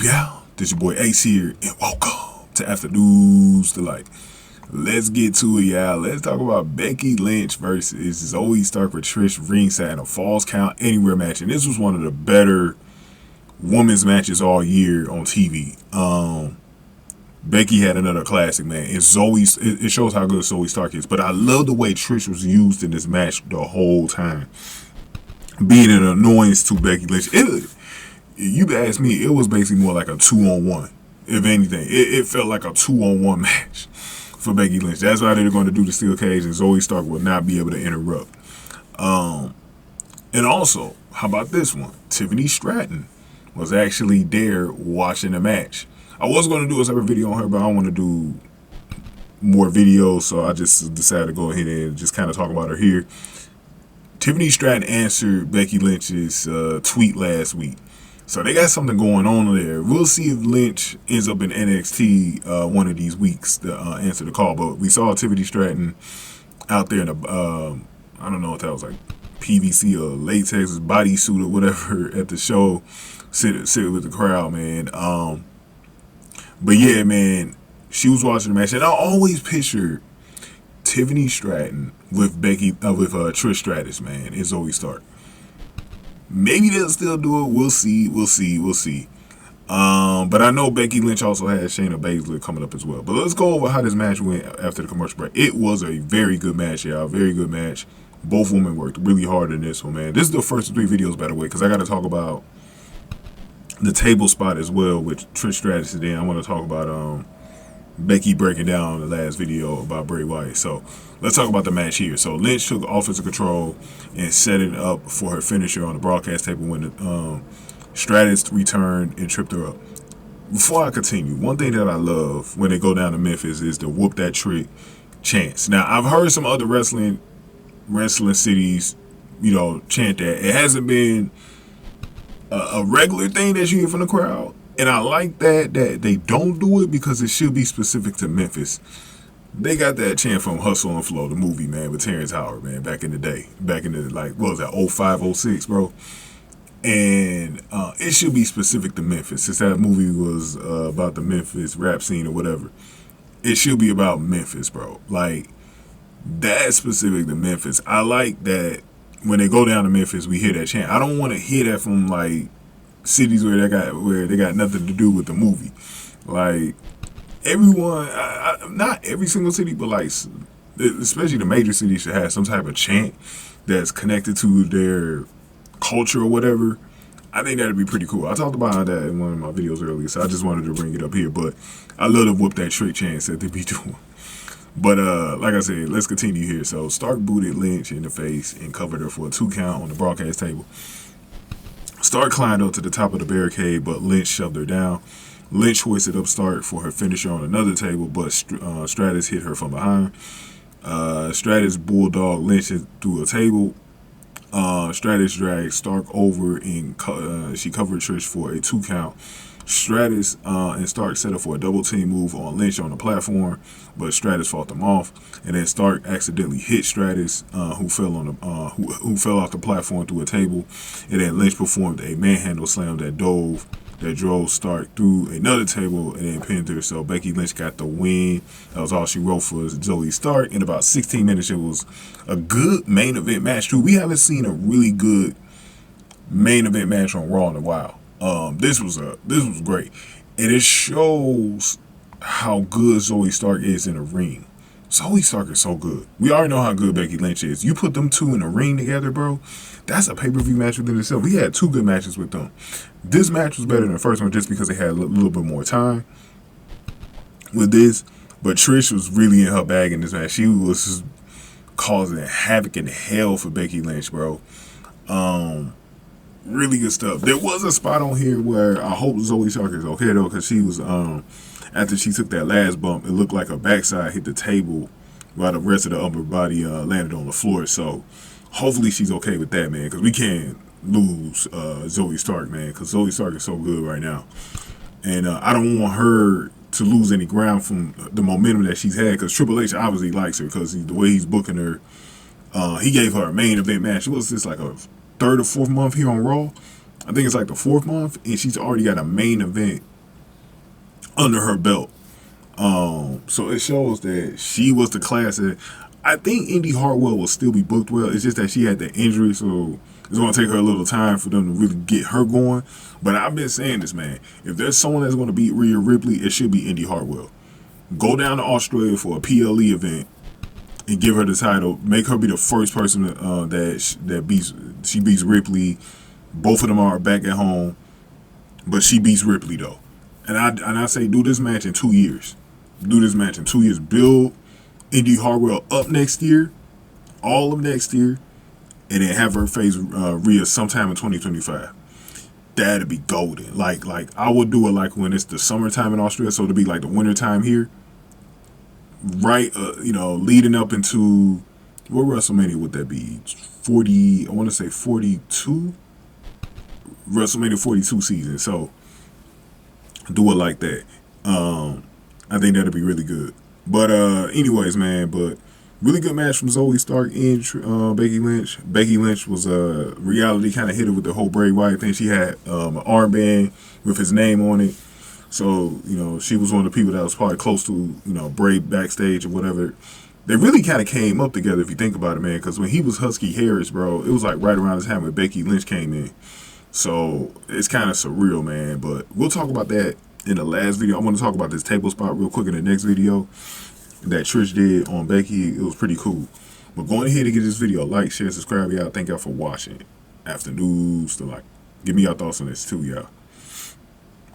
up, y'all? This your boy Ace here, and welcome to After News Delight. Let's get to it, y'all. Let's talk about Becky Lynch versus Zoey Stark with Trish ringside in a Falls Count Anywhere match. And this was one of the better women's matches all year on TV. Becky had another classic, man. And it shows how good Zoey Stark is. But I love the way Trish was used in this match the whole time, being an annoyance to Becky Lynch. You ask me, it was basically more like a 2-on-1. If anything, it felt like a 2-on-1 match for Becky Lynch. That's why they're going to do the steel cage, and Zoey Stark will not be able to interrupt. And also, how about this one? Tiffany Stratton was actually there watching the match. I was going to do a separate video on her, but I want to do more videos, so I just decided to go ahead and just kind of talk about her here. Tiffany Stratton answered Becky Lynch's tweet last week. So they got something going on there. We'll see if Lynch ends up in NXT one of these weeks to answer the call. But we saw Tiffany Stratton out there in a, I don't know if that was like PVC or latex bodysuit or whatever at the show, sit with the crowd, man. But yeah, man, she was watching the match, and I always picture Tiffany Stratton with Trish Stratus, man, and Zoey Stark. Maybe they'll still do it. We'll see. But I know Becky Lynch also has Shayna Baszler coming up as well. But let's go over how this match went after the commercial break. It was a very good match, y'all. Very good match. Both women worked really hard in this one, man. This is the first of 3 videos, by the way, because I got to talk about the table spot as well with Trish Stratus. And then I want to talk about Becky breaking down the last video about Bray Wyatt. So let's talk about the match here. So Lynch took offensive control and set it up for her finisher on the broadcast table when the Stratus returned and tripped her up. Before I continue, one thing that I love when they go down to Memphis is the whoop that trick chants. Now, I've heard some other wrestling cities, chant that. It hasn't been a regular thing that you hear from the crowd. And I like that they don't do it because it should be specific to Memphis. They got that chant from Hustle and Flow, the movie, man, with Terrence Howard, man, back in the day. Back in the, what was that, 05, 06, bro? And it should be specific to Memphis. Since that movie was about the Memphis rap scene or whatever, it should be about Memphis, bro. Like, that's specific to Memphis. I like that when they go down to Memphis, we hear that chant. I don't want to hear that from, like, cities where they got nothing to do with the movie. Like, everyone, not every single city, but like especially the major cities should have some type of chant that's connected to their culture or whatever. I think that'd be pretty cool. I talked about that in one of my videos earlier, so I just wanted to bring it up here. But I love to whoop that trick chant that they be doing. But like I said, let's continue here. So Stark booted Lynch in the face and covered her for a 2 count on the broadcast table. Stark climbed up to the top of the barricade, but Lynch shoved her down. Lynch hoisted up Stark for her finisher on another table, but Stratus hit her from behind. Stratus bulldog Lynch through a table. Stratus dragged Stark over and she covered Trish for a 2 count. Stratus and Stark set up for a double team move on Lynch on the platform, but Stratus fought them off, and then Stark accidentally hit Stratus, who fell off the platform through a table, and then Lynch performed a manhandle slam that drove Stark through another table and then pinned her. So Becky Lynch got the win. That was all she wrote for Zoey Stark. In about 16 minutes, it was a good main event match too. We haven't seen a really good main event match on Raw in a while. This was great, and it shows how good Zoey Stark is in a ring. Zoey Stark is so good. We already know how good Becky Lynch is. You put them two in a ring together, bro, that's a pay-per-view match within itself. We had 2 good matches with them. This match was better than the first one just because they had a little bit more time with this. But Trish was really in her bag in this match. She was causing havoc in hell for Becky Lynch, bro. Really good stuff. There was a spot on here where I hope Zoey Stark is okay though, because she was after she took that last bump, it looked like her backside hit the table while the rest of the upper body landed on the floor. So hopefully she's okay with that, man, because we can't lose Zoey Stark, man, because Zoey Stark is so good right now, and I don't want her to lose any ground from the momentum that she's had, because Triple H obviously likes her because the way he's booking her. He gave her a main event match. It was just like a 3rd or 4th month here on Raw. I think it's like the 4th month, and she's already got a main event under her belt. So it shows that she was the class that I think Indy Hartwell will still be booked well. It's just that she had that injury, so it's going to take her a little time for them to really get her going. But I've been saying this, man. If there's someone that's going to beat Rhea Ripley, it should be Indy Hartwell. Go down to Australia for a PLE event and give her the title. Make her be the first person that beats Ripley. Both of them are back at home, but she beats Ripley though. And I say do this match in 2 years. Do this match in 2 years. Build Indy Hartwell up next year, all of next year, and then have her face Rhea sometime in 2025. That'd be golden. Like I would do it like when it's the summertime in Australia, so it'd be like the winter time here. Right, leading up into what WrestleMania would that be? 40. I want to say 42. WrestleMania 42 season. So do it like that. I think that'd be really good. But anyways, man. But really good match from Zoey Stark and Becky Lynch. Becky Lynch was reality kind of hit her with the whole Bray Wyatt thing. She had an armband with his name on it. So, she was one of the people that was probably close to, Bray backstage or whatever. They really kind of came up together if you think about it, man. Because when he was Husky Harris, bro, it was like right around the time when Becky Lynch came in. So it's kind of surreal, man. But we'll talk about that in the last video. I want to talk about this table spot real quick in the next video that Trish did on Becky. It was pretty cool. But go ahead and give this video a like, share, subscribe, y'all. Thank y'all for watching. After news to like. Give me your thoughts on this too, y'all.